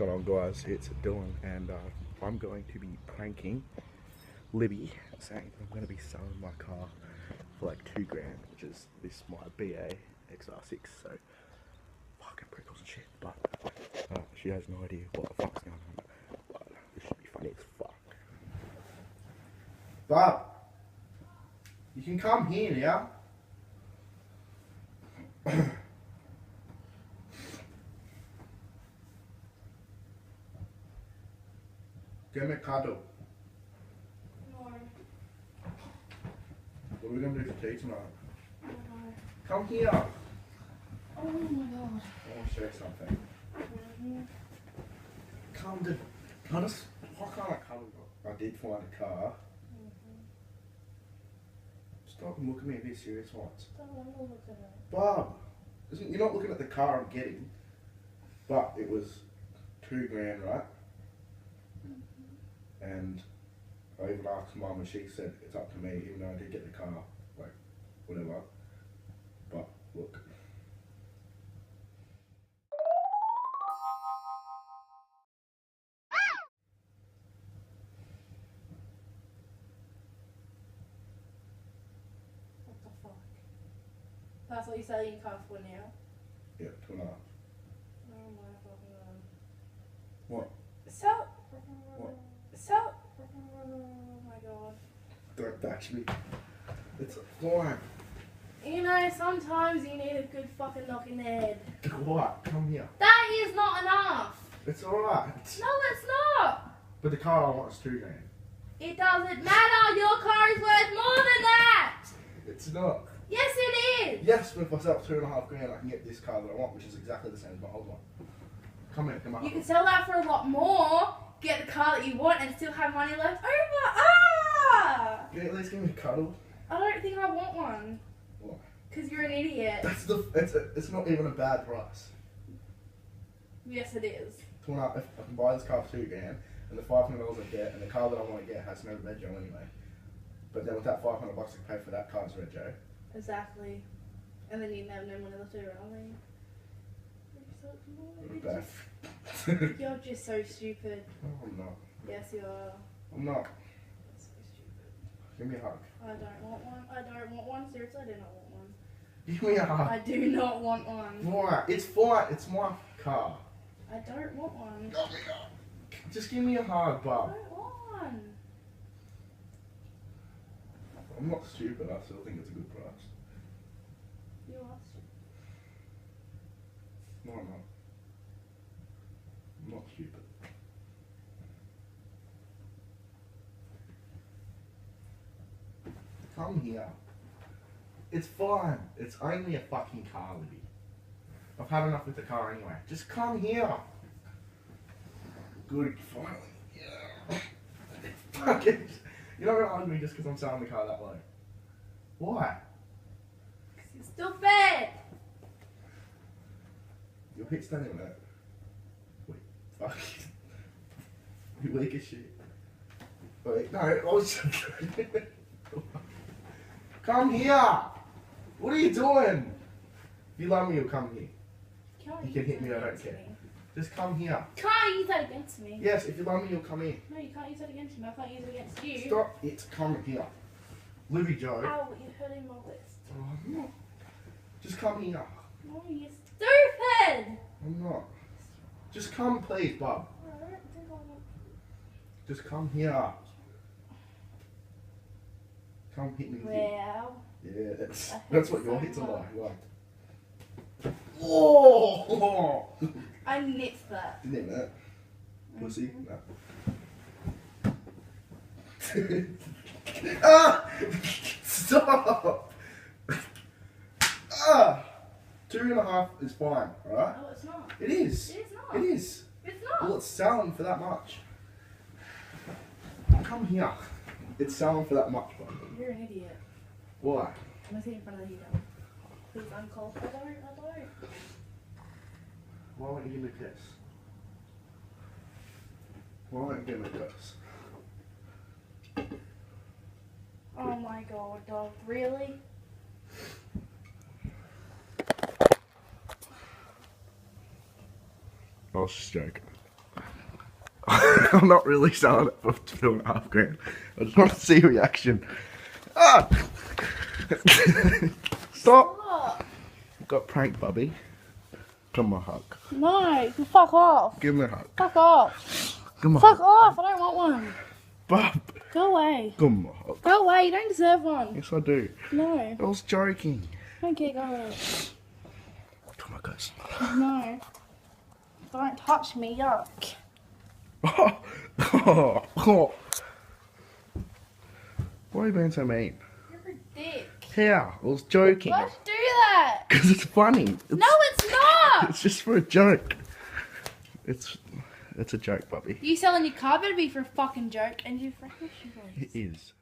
going on, guys? It's Dylan, and I'm going to be pranking Libby, saying that I'm going to be selling my car for like $2 grand, which is this my BA XR6. So fucking prickles and shit. But she has no idea what the fuck's going on. But this should be funny as fuck. Bob, you can come here now. Give me a cuddle. No. What are we going to do for tea tonight? No. Come here. Oh my god. I want to show you something. Come to. Why can't I come? I did find a car. Stop and look at me and be serious once. Don't want to look at it. Bob, you're not looking at the car I'm getting, but it was $2 grand, right? And I even asked Mum and she said it's up to me, even though I did get the car, like, whatever. But, look. What the fuck? That's what you're selling your car for now? Yeah, 2.5. Oh my fucking god. What? So. What? So. Oh my god. Don't bash me. It's fine. You know, sometimes you need a good fucking knock in the head. What? Come here. That is not enough. It's alright. No, it's not. But the car I want is $2 grand. It doesn't matter. Your car is worth more than that. It's not. Yes, it is. Yes, but if I sell it for $2.5 grand, I can get this car that I want, which is exactly the same as my old one. Come here, come on. You can sell that for a lot more, get the car that you want, and still have money left over. Ah! Can you at least give me a cuddle? I don't think I want one. Why? Because you're an idiot. It's not even a bad price. Yes, it is. If I can buy this car for $2 grand, and the $500 I get, and the car that I want to get has no rego anyway. But then with that $500 I can pay for that car's rego. Exactly. And then you have no money left over, I mean. You're just so stupid. No, I'm not. Yes, you are. I'm not. You're so stupid. Give me a hug. I don't want one. I don't want one. Seriously, I do not want one. Give me a hug. I do not want one. Why? It's fine. It's my car. I don't want one. Just give me a hug, I Bob. don't want one. I'm not stupid. I still think it's a good price. You are stupid. No, I'm not. I'm not stupid. Come here. It's fine. It's only a fucking car, Libby. I've had enough with the car anyway. Just come here. Good, finally. Yeah. Fucking. You're not gonna argue me just because I'm selling the car that low. Why? Because you're stupid. Your hit's standing on that. Wait, fuck. You weak as shit. Wait, no, I was Come here! What are you doing? If you love me, you'll come here. You can hit me, I don't care. Just come here. Can't use that against me. Yes, if you love me, you'll come here. No, you can't use that against me. I can't use it against you. Stop it, come here. Libby Joe. Ow, you're hurting my wrist. Oh, I'm not. Just come here. No, you're stupid. I'm not. Just come, please, Bob. I don't think I want. Just come here. Come hit me with you. Well. Yeah, I hate that's what you your so hits are much. like. Whoa! I nicked that. Didn't even that. Pussy. No. Ah! Stop! Ah! 2.5 is fine, alright? No, it's not. It is. It is not. It is. It's not. Well, it's selling for that much. Come here. It's selling for that much, bro. You're an idiot. Why? I'm gonna sit in front of the heater. Please uncall. I don't. Why won't you give me a kiss? Why won't you give me a kiss? Oh my god, dog. Really? I was just joking. I'm not really selling it for $2.5 grand. I just want to see your reaction. Ah! Stop! Stop. Got pranked, Bubby. Come on, hug. No, you fuck off. Give me a hug. Fuck off. Come on. Fuck off. I don't want one. Bub. Go away. Come on, hug. Go away. You don't deserve one. Yes, I do. No. I was joking. Okay, go away. Come on, guys. No. Don't touch me. Yuck. Why are you being so mean? You're a dick. How? I was joking. Let's do that. Because it's funny. No, it's not. It's just for a joke. It's a joke, Bubby. You selling your car better be for a fucking joke, and you freaking It is.